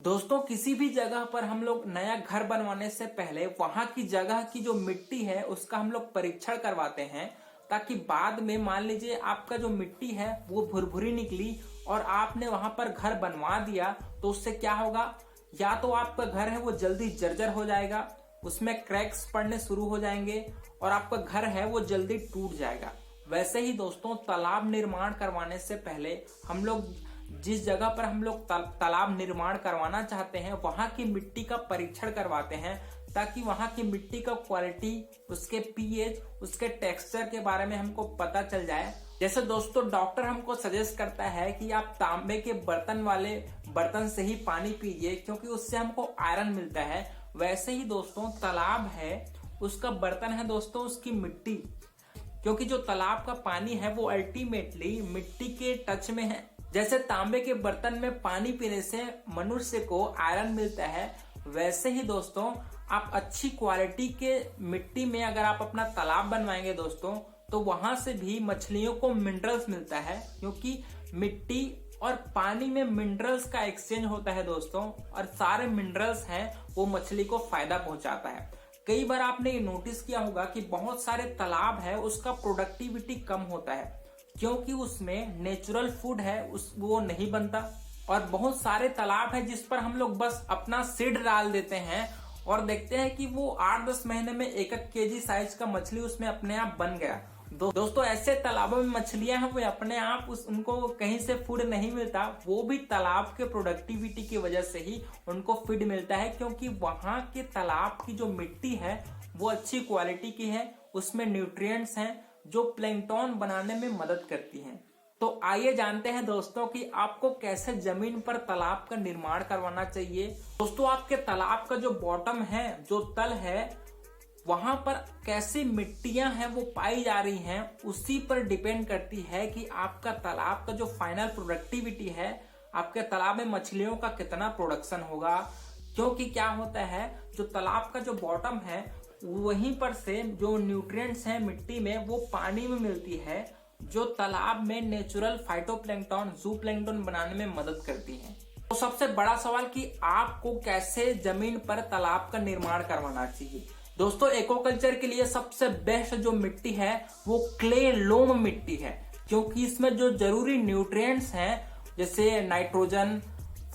दोस्तों किसी भी जगह पर हम लोग नया घर बनवाने से पहले वहां की जगह की जो मिट्टी है उसका हम लोग परीक्षण करवाते हैं, ताकि बाद में मान लीजिए आपका जो मिट्टी है वो भुरभुरी निकली और आपने वहां पर घर बनवा दिया तो उससे क्या होगा, या तो आपका घर है वो जल्दी जर्जर हो जाएगा, उसमें क्रैक्स पड़ने शुरू हो जाएंगे और आपका घर है वो जल्दी टूट जाएगा। वैसे ही दोस्तों तालाब निर्माण करवाने से पहले हम लोग जिस जगह पर हम लोग तालाब निर्माण करवाना चाहते हैं वहां की मिट्टी का परीक्षण करवाते हैं, ताकि वहां की मिट्टी का क्वालिटी, उसके पीएच, उसके टेक्सचर के बारे में हमको पता चल जाए। जैसे दोस्तों डॉक्टर हमको सजेस्ट करता है कि आप तांबे के बर्तन वाले बर्तन से ही पानी पीजिए क्योंकि उससे हमको आयरन मिलता है, वैसे ही दोस्तों तालाब है उसका बर्तन है दोस्तों उसकी मिट्टी, क्योंकि जो तालाब का पानी है वो अल्टीमेटली मिट्टी के टच में है। जैसे तांबे के बर्तन में पानी पीने से मनुष्य को आयरन मिलता है, वैसे ही दोस्तों आप अच्छी क्वालिटी के मिट्टी में अगर आप अपना तालाब बनवाएंगे दोस्तों तो वहां से भी मछलियों को मिनरल्स मिलता है, क्योंकि मिट्टी और पानी में मिनरल्स का एक्सचेंज होता है दोस्तों, और सारे मिनरल्स हैं वो मछली को फायदा पहुंचाता है। कई बार आपने ये नोटिस किया होगा कि बहुत सारे तालाब है उसका प्रोडक्टिविटी कम होता है क्योंकि उसमें नेचुरल फूड है वो नहीं बनता, और बहुत सारे तालाब है जिस पर हम लोग बस अपना सीड डाल देते हैं और देखते हैं कि वो 8-10 महीने में 1-1 केजी साइज का मछली उसमें अपने आप बन गया। दोस्तों ऐसे तालाबों में मछलियां हैं वो अपने आप उनको कहीं से फूड नहीं मिलता, वो भी तालाब के प्रोडक्टिविटी की वजह से ही उनको फीड मिलता है, क्योंकि वहां के तालाब की जो मिट्टी है वो अच्छी क्वालिटी की है, उसमें न्यूट्रिएंट्स हैं जो प्लैंकटन बनाने में मदद करती हैं। तो आइए जानते हैं दोस्तों कि आपको कैसे जमीन पर तालाब का निर्माण करवाना चाहिए। दोस्तों आपके तालाब का जो बॉटम है, जो तल है, वहां पर कैसी मिट्टियां हैं वो पाई जा रही हैं, उसी पर डिपेंड करती है कि आपका तालाब का जो फाइनल प्रोडक्टिविटी है, आपके तालाब में मछलियों का कितना प्रोडक्शन होगा। क्योंकि क्या होता है, जो तालाब का जो बॉटम है वहीं पर से जो न्यूट्रिएंट्स हैं मिट्टी में वो पानी में मिलती है, जो तालाब में नेचुरल फाइटोप्लैंक्टन, जूप्लैंक्टन बनाने में मदद करती हैं। तो सबसे बड़ा सवाल कि आपको कैसे जमीन पर तालाब का निर्माण करवाना चाहिए। दोस्तों एक्वाकल्चर के लिए सबसे बेस्ट जो मिट्टी है वो क्ले लोम मिट्टी है, क्योंकि इसमें जो जरूरी न्यूट्रिएंट्स हैं जैसे नाइट्रोजन,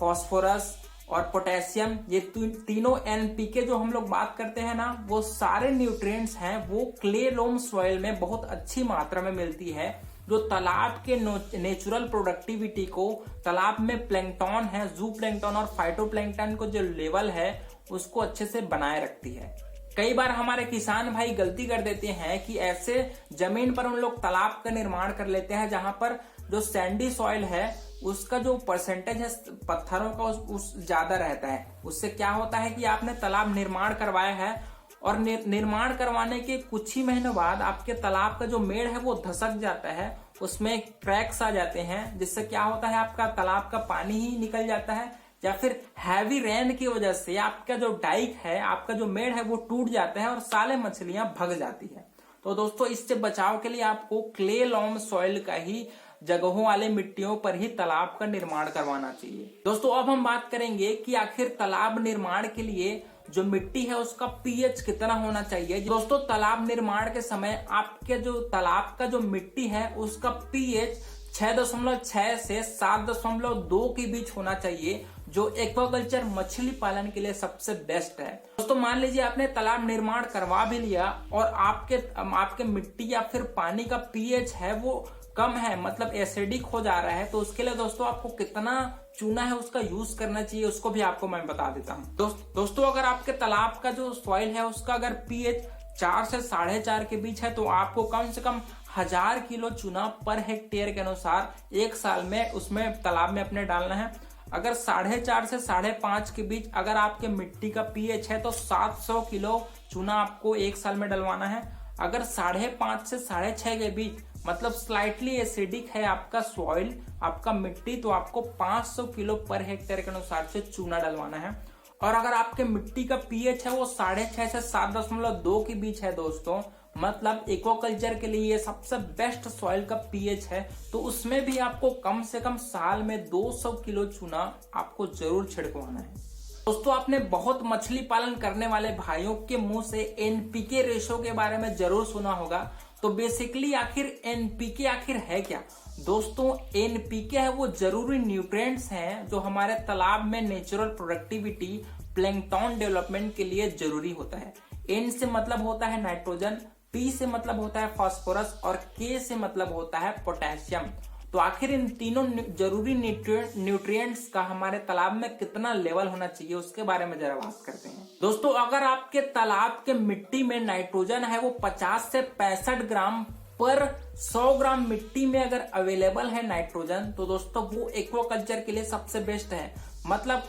फास्फोरस और पोटेशियम, ये तीनों एनपीके जो हम लोग बात करते हैं ना, वो सारे न्यूट्रिएंट्स हैं वो क्ले लोम सॉइल में बहुत अच्छी मात्रा में मिलती है, जो तालाब के नेचुरल प्रोडक्टिविटी को, तालाब में प्लैंकटन है, जू प्लैंकटन और फाइटोप्लैंक्टन को जो लेवल है उसको अच्छे से बनाए रखती है। कई बार हमारे किसान भाई गलती कर देते हैं कि ऐसे जमीन पर उन लोग तालाब का निर्माण कर लेते हैं जहां पर जो सैंडी सॉइल है उसका जो परसेंटेज है पत्थरों का उस ज्यादा रहता है। उससे क्या होता है कि आपने तालाब निर्माण करवाया है और निर्माण करवाने के कुछ ही महीनों बाद आपके तालाब का जो मेड़ है वो धसक जाता है, उसमें क्रैक्स आ जाते हैं, जिससे क्या होता है आपका तालाब का पानी ही निकल जाता है, या फिर हैवी रेन की वजह से आपका जो डाइक है, आपका जो मेड़ है वो टूट जाता है और साले मछलियां भग जाती है। तो दोस्तों इससे बचाव के लिए आपको क्ले लॉम सॉइल का ही जगहों वाले मिट्टियों पर ही तालाब का निर्माण करवाना चाहिए। दोस्तों अब हम बात करेंगे कि आखिर तालाब निर्माण के लिए जो मिट्टी है उसका पीएच कितना होना चाहिए। दोस्तों तालाब निर्माण के समय आपके जो तालाब का जो मिट्टी है उसका पीएच 6.6 से 7.2 के बीच होना चाहिए, जो एक्वाकल्चर मछली पालन के लिए सबसे बेस्ट है। दोस्तों मान लीजिए आपने तालाब निर्माण करवा भी लिया और आपके मिट्टी या फिर पानी का पीएच है वो कम है, मतलब एसिडिक हो जा रहा है, तो उसके लिए दोस्तों आपको कितना चूना है उसका यूज करना चाहिए उसको भी आपको मैं बता देता हूँ। दोस्तों अगर आपके तालाब का जो सॉइल है उसका अगर पीएच 4 से 4.5 के बीच है तो आपको कम से कम 1000 किलो चूना पर हेक्टेयर के अनुसार 1 साल में उसमें तालाब में अपने डालना है। अगर 4.5 से 5.5 के बीच अगर आपके मिट्टी का पीएच है तो 700 किलो चूना आपको 1 साल में डलवाना है। अगर 5.5 से 6.5 के बीच मतलब स्लाइटली एसिडिक है आपका सॉइल, आपका मिट्टी, तो आपको 500 किलो पर हेक्टेयर के अनुसार से चूना डलवाना है। और अगर आपके मिट्टी का पीएच है वो 6.5 से 7.2 के बीच है दोस्तों, मतलब एक्वाकल्चर के लिए ये सबसे बेस्ट सॉइल का पीएच है। तो उसमें भी आपको कम से कम साल में 200 किलो चूना आपको जरूर छिड़कवाना है। दोस्तों आपने बहुत मछली पालन करने वाले भाइयों के मुंह से एनपीके रेशो के बारे में जरूर सुना होगा। तो बेसिकली आखिर एनपीके आखिर है क्या? दोस्तों एनपीके है वो जरूरी न्यूट्रिएंट्स हैं जो हमारे तालाब में नेचुरल प्रोडक्टिविटी, प्लैंकटन डेवलपमेंट के लिए जरूरी होता है। एन से मतलब होता है नाइट्रोजन, पी से मतलब होता है फास्फोरस और के से मतलब होता है पोटेशियम। तो आखिर इन तीनों जरूरी न्यूट्रिएंट्स का हमारे तालाब में कितना लेवल होना चाहिए उसके बारे में जरा बात करते हैं। दोस्तों अगर आपके तालाब के मिट्टी में नाइट्रोजन है वो 50 से 65 ग्राम पर 100 ग्राम मिट्टी में अगर अवेलेबल है नाइट्रोजन, तो दोस्तों वो एक्वाकल्चर के लिए सबसे बेस्ट है। मतलब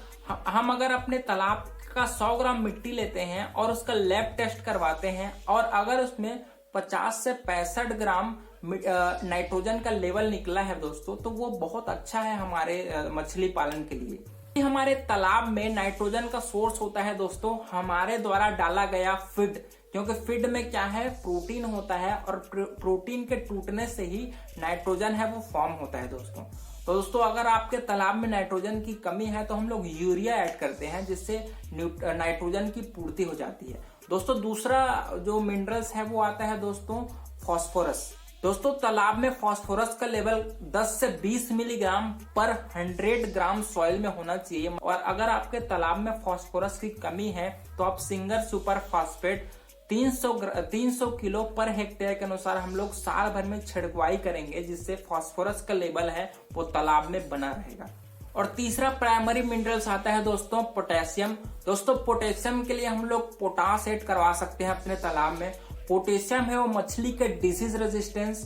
हम अगर अपने तालाब का 100 ग्राम मिट्टी लेते हैं और उसका लैब टेस्ट करवाते हैं और अगर उसमें 50 से 65 ग्राम नाइट्रोजन का लेवल निकला है दोस्तों, तो वो बहुत अच्छा है हमारे मछली पालन के लिए। हमारे तालाब में नाइट्रोजन का सोर्स होता है दोस्तों हमारे द्वारा डाला गया फीड, क्योंकि फीड में क्या है, प्रोटीन होता है और प्रोटीन के टूटने से ही नाइट्रोजन है वो फॉर्म होता है दोस्तों। तो दोस्तों अगर आपके तालाब में नाइट्रोजन की कमी है तो हम लोग यूरिया ऐड करते हैं जिससे नाइट्रोजन की पूर्ति हो जाती है। दोस्तों दूसरा जो मिनरल्स है वो आता है दोस्तों फास्फोरस। दोस्तों तालाब में फास्फोरस का लेवल 10 से 20 मिलीग्राम पर 100 ग्राम सॉइल में होना चाहिए। और अगर आपके तालाब में फास्फोरस की कमी है तो आप singer super phosphate 300 kilo per hectare के अनुसार हम लोग साल भर में छिड़कवाई करेंगे, जिससे फास्फोरस का लेवल है वो तालाब में बना रहेगा। और तीसरा प्राइमरी मिनरल्स आता है दोस्तों पोटेशियम। दोस्तों पोटेशियम के लिए हम लोग पोटास ऐड करवा सकते हैं अपने तालाब में। पोटेशियम है वो मछली के डिसीज रेजिस्टेंस,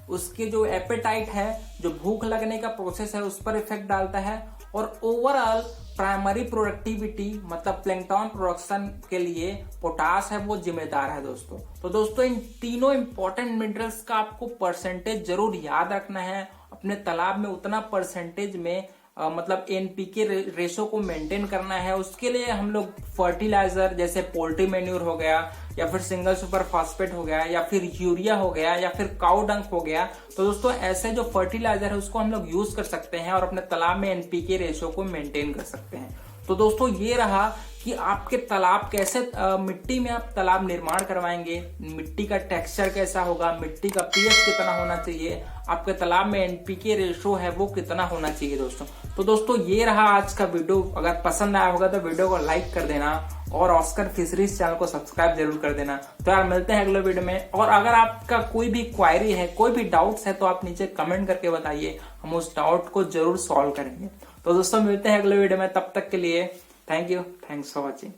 उसके जो एपेटाइट है, जो भूख लगने का प्रोसेस है उस पर इफेक्ट डालता है और ओवरऑल प्राइमरी प्रोडक्टिविटी मतलब प्लैंकटन प्रोडक्शन के लिए पोटास है वो जिम्मेदार है दोस्तों। तो दोस्तों इन तीनों इंपॉर्टेंट मिनरल्स का आपको परसेंटेज जरूर याद रखना है। अपने तालाब में उतना परसेंटेज में मतलब एनपीके रेशो को मेंटेन करना है। उसके लिए हम लोग फर्टिलाइजर जैसे पोल्ट्री मैन्यूर हो गया या फिर सिंगल सुपर फास्फेट हो गया या फिर यूरिया हो गया या फिर काउ डंक हो गया, तो दोस्तों ऐसे जो फर्टिलाइजर है उसको हम लोग यूज कर सकते हैं और अपने तालाब में एनपीके रेशो को मेंटेन कर सकते हैं। तो दोस्तों ये रहा कि आपके तालाब कैसे मिट्टी में आप तालाब निर्माण करवाएंगे, मिट्टी का टेक्सचर कैसा होगा, मिट्टी का पीएच कितना होना चाहिए, आपके तालाब में एनपीके रेशो है वो कितना होना चाहिए दोस्तों। तो दोस्तों ये रहा आज का वीडियो। अगर पसंद आया होगा तो वीडियो को लाइक कर देना और ऑस्कर फिशरीज चैनल को सब्सक्राइब जरूर कर देना। तो यार मिलते हैं अगले वीडियो में। और अगर आपका कोई भी क्वायरी है, कोई भी डाउट्स है तो आप नीचे कमेंट करके बताइए, हम उस डाउट को जरूर सॉल्व करेंगे। तो दोस्तों मिलते हैं अगले वीडियो में, तब तक के लिए thank you, thanks for watching.